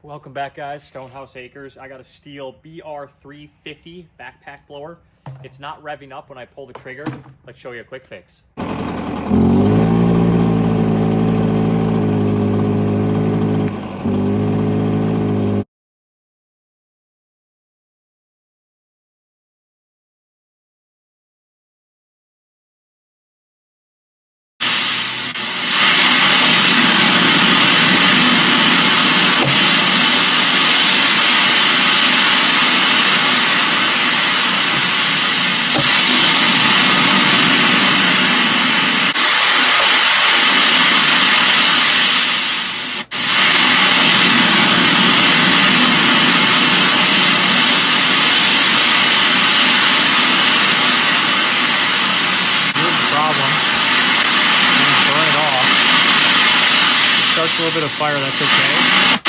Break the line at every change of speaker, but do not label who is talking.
Welcome back, guys. Stonehouse Acres. I got a STIHL BR350 backpack blower. It's not revving up when I pull the trigger. Let's show you a quick fix. Starts a little bit of fire, that's okay.